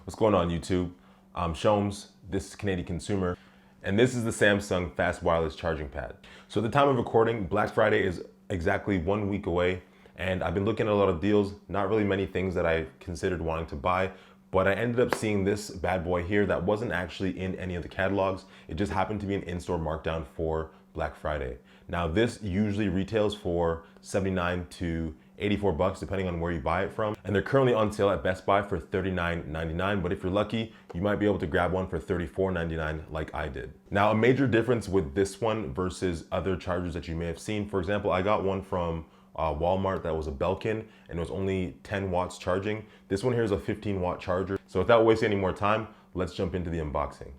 What's going on, YouTube? I'm Shomes, this is Canadian Consumer, and this is the Samsung Fast Wireless Charging Pad. So at the time of recording, Black Friday is exactly 1 week away, and I've been looking at a lot of deals, not really many things that I considered wanting to buy, but I ended up seeing this bad boy here that wasn't actually in any of the catalogs. It just happened to be an in-store markdown for Black Friday. Now this usually retails for 79 to 84 bucks depending on where you buy it from. And they're currently on sale at Best Buy for $39.99, but if you're lucky, you might be able to grab one for $34.99 like I did. Now a major difference with this one versus other chargers that you may have seen, for example, I got one from Walmart that was a Belkin and it was only 10 watts charging. This one here is a 15-watt charger. So without wasting any more time, let's jump into the unboxing.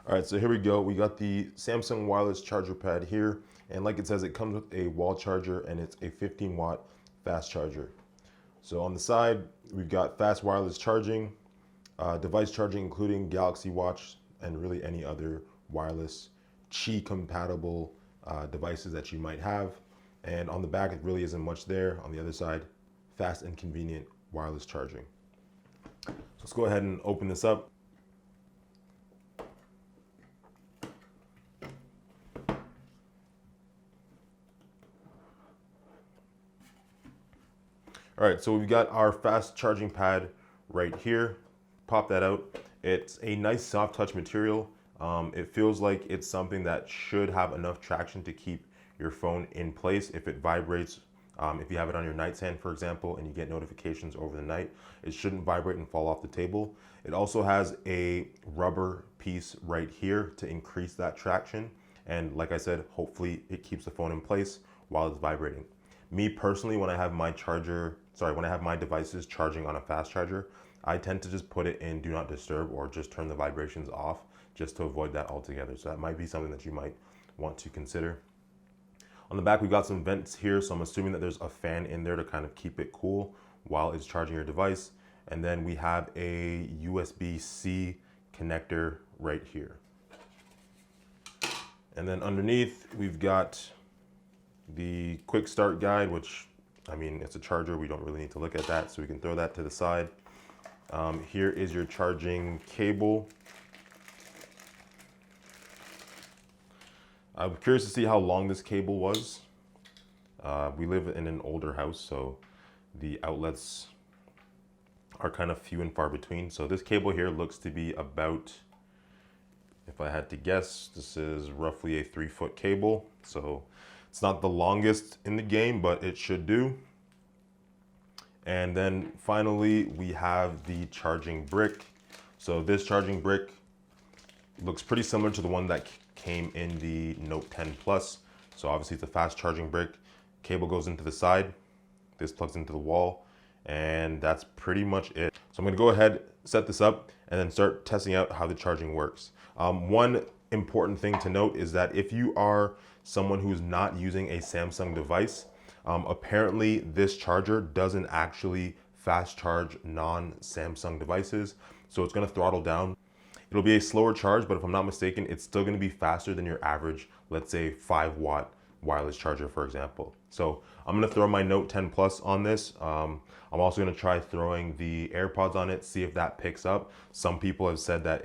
All right, so here we go. We got the Samsung wireless charger pad here. And like it says, it comes with a wall charger and it's a 15-watt fast charger. So on the side, we've got fast wireless charging, device charging, including Galaxy Watch and really any other wireless Qi compatible devices that you might have. And on the back, it really isn't much there. On the other side, fast and convenient wireless charging. So let's go ahead and open this up. All right, so we've got our fast charging pad right here. Pop that out. It's a nice soft touch material. It feels like it's something that should have enough traction to keep your phone in place. If it vibrates, if you have it on your nightstand, for example, and you get notifications over the night, it shouldn't vibrate and fall off the table. It also has a rubber piece right here to increase that traction. And like I said, hopefully it keeps the phone in place while it's vibrating. Me personally, when I have my devices charging on a fast charger, I tend to just put it in do not disturb or just turn the vibrations off just to avoid that altogether. So that might be something that you might want to consider. On the back, we've got some vents here, so I'm assuming that there's a fan in there to kind of keep it cool while it's charging your device. And then we have a USB-C connector right here. And then underneath, we've got the quick start guide, which, I mean, it's a charger. We don't really need to look at that, so we can throw that to the side. Here is your charging cable. I'm curious to see how long this cable was. We live in an older house, so the outlets are kind of few and far between. So this cable here looks to be about, if I had to guess, this is roughly a 3-foot cable. So it's not the longest in the game, but it should do. And then finally, we have the charging brick. So this charging brick looks pretty similar to the one that came in the Note 10 Plus. So obviously it's a fast charging brick. Cable goes into the side. This plugs into the wall. And that's pretty much it. So I'm gonna go ahead, set this up, and then start testing out how the charging works. One important thing to note is that if you are someone who's not using a Samsung device, apparently this charger doesn't actually fast charge non-Samsung devices. So it's gonna throttle down. It'll be a slower charge, but if I'm not mistaken, it's still gonna be faster than your average, let's say 5-watt wireless charger, for example. So I'm gonna throw my Note 10 Plus on this. I'm also gonna try throwing the AirPods on it, see if that picks up. Some people have said that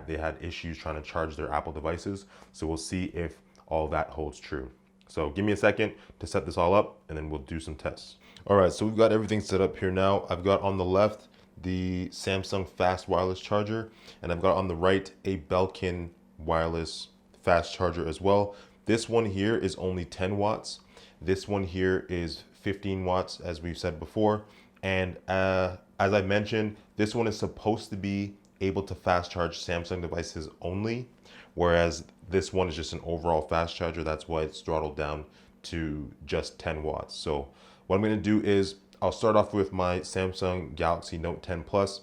they had issues trying to charge their Apple devices. So we'll see if all that holds true. So give me a second to set this all up and then we'll do some tests. All right, so we've got everything set up here now. I've got on the left the Samsung fast wireless charger, and I've got on the right a Belkin wireless fast charger as well. This one here is only 10 watts. This one here is 15 watts, as we've said before. And as I mentioned, this one is supposed to be able to fast charge Samsung devices only, whereas this one is just an overall fast charger. That's why it's throttled down to just 10 watts. So what I'm gonna do is I'll start off with my Samsung Galaxy Note 10 Plus.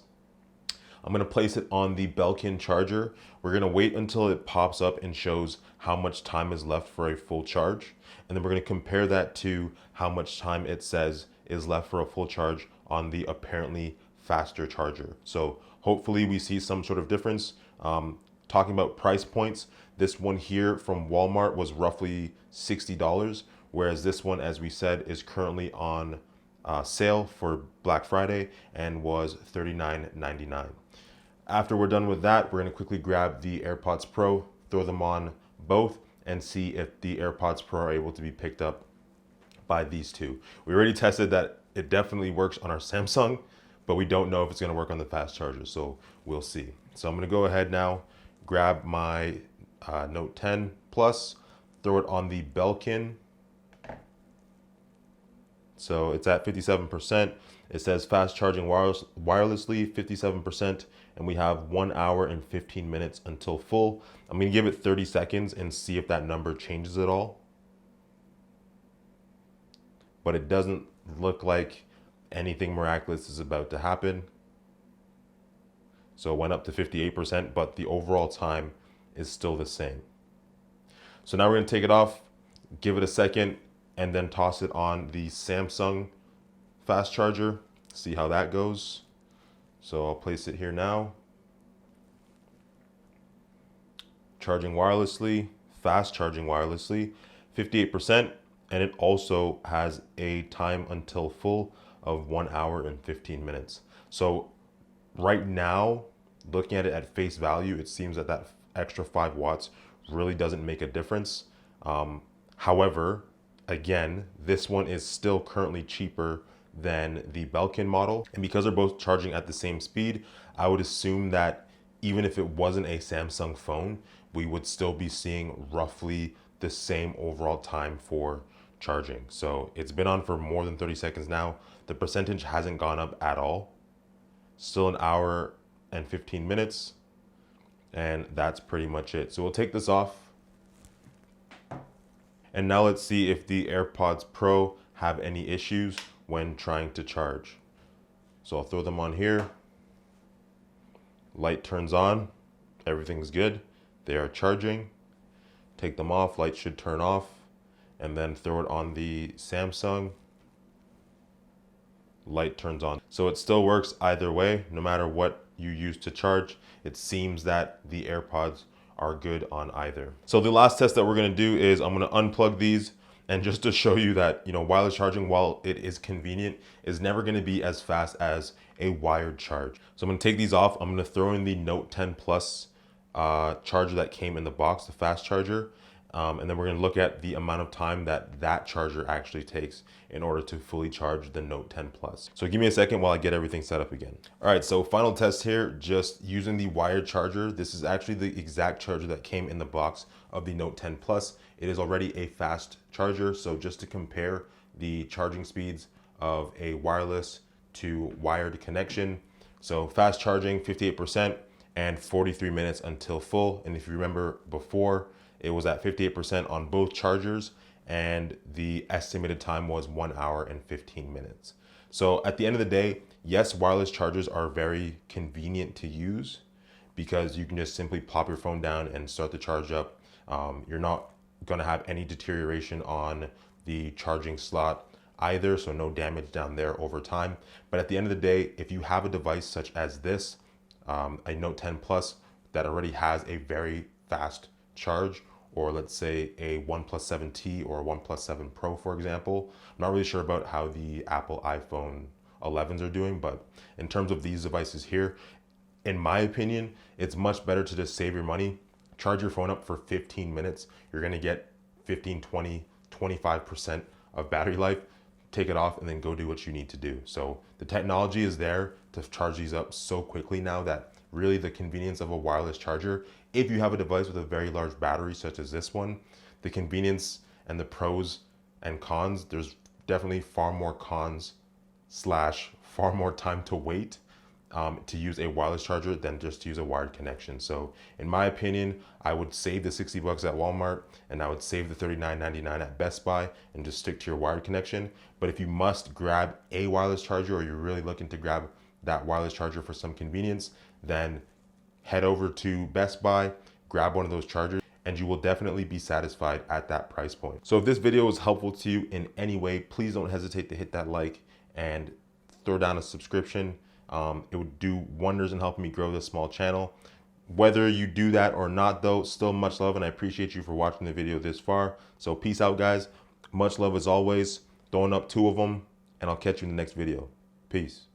I'm gonna place it on the Belkin charger. We're gonna wait until it pops up and shows how much time is left for a full charge. And then we're gonna compare that to how much time it says is left for a full charge on the apparently faster charger. So hopefully we see some sort of difference. Talking about price points, this one here from Walmart was roughly $60, whereas this one, as we said, is currently on sale for Black Friday and was $39.99. After we're done with that, we're gonna quickly grab the AirPods Pro, throw them on both, and see if the AirPods Pro are able to be picked up by these two. We already tested that it definitely works on our Samsung, but we don't know if it's gonna work on the fast charger, so we'll see. So I'm gonna go ahead now, grab my Note 10 Plus, throw it on the Belkin. So it's at 57%. It says fast charging wirelessly, 57%, and we have 1 hour and 15 minutes until full. I'm gonna give it 30 seconds and see if that number changes at all. But it doesn't look like anything miraculous is about to happen. So it went up to 58%, but the overall time is still the same. So now we're gonna take it off, give it a second, and then toss it on the Samsung fast charger, see how that goes. So I'll place it here now. Charging wirelessly, fast charging wirelessly, 58%, and it also has a time until full of 1 hour and 15 minutes. So right now, looking at it at face value, it seems that that extra 5 watts really doesn't make a difference. However, again, this one is still currently cheaper than the Belkin model. And because they're both charging at the same speed, I would assume that even if it wasn't a Samsung phone, we would still be seeing roughly the same overall time for charging. So it's been on for more than 30 seconds now. The percentage hasn't gone up at all. Still 1 hour and 15 minutes. And that's pretty much it. So we'll take this off. And now let's see if the AirPods Pro have any issues when trying to charge. So I'll throw them on here. Light turns on, everything's good. They are charging. Take them off, light should turn off, and then throw it on the Samsung. Light turns on. So it still works either way, no matter what you use to charge. It seems that the AirPods are good on either. So the last test that we're gonna do is I'm gonna unplug these, and just to show you that, wireless charging, while it is convenient, is never gonna be as fast as a wired charge. So I'm gonna take these off. I'm gonna throw in the Note 10 Plus charger that came in the box, the fast charger. And then we're gonna look at the amount of time that charger actually takes in order to fully charge the Note 10 Plus. So give me a second while I get everything set up again. All right, so final test here, just using the wired charger. This is actually the exact charger that came in the box of the Note 10 Plus. It is already a fast charger, so just to compare the charging speeds of a wireless to wired connection. So fast charging, 58%, and 43 minutes until full. And if you remember before, it was at 58% on both chargers, and the estimated time was 1 hour and 15 minutes. So at the end of the day, yes, wireless chargers are very convenient to use because you can just simply plop your phone down and start the charge up. You're not gonna have any deterioration on the charging slot either, so no damage down there over time. But at the end of the day, if you have a device such as this, a Note 10 Plus that already has a very fast charge, or let's say a OnePlus 7T or a OnePlus 7 Pro, for example. I'm not really sure about how the Apple iPhone 11s are doing, but in terms of these devices here, in my opinion, it's much better to just save your money, charge your phone up for 15 minutes. You're gonna get 15, 20, 25% of battery life, take it off, and then go do what you need to do. So the technology is there to charge these up so quickly now that really the convenience of a wireless charger, if you have a device with a very large battery such as this one, the convenience and the pros and cons, there's definitely far more cons slash far more time to wait to use a wireless charger than just to use a wired connection. So in my opinion, I would save the 60 bucks at Walmart, and I would save the $39.99 at Best Buy and just stick to your wired connection. But if you must grab a wireless charger, or you're really looking to grab that wireless charger for some convenience, then head over to Best Buy, grab one of those chargers, and you will definitely be satisfied at that price point. So if this video was helpful to you in any way, please don't hesitate to hit that like and throw down a subscription. It would do wonders in helping me grow this small channel. Whether you do that or not though, still much love, and I appreciate you for watching the video this far. So peace out, guys. Much love as always. Throwing up 2 of them, and I'll catch you in the next video. Peace.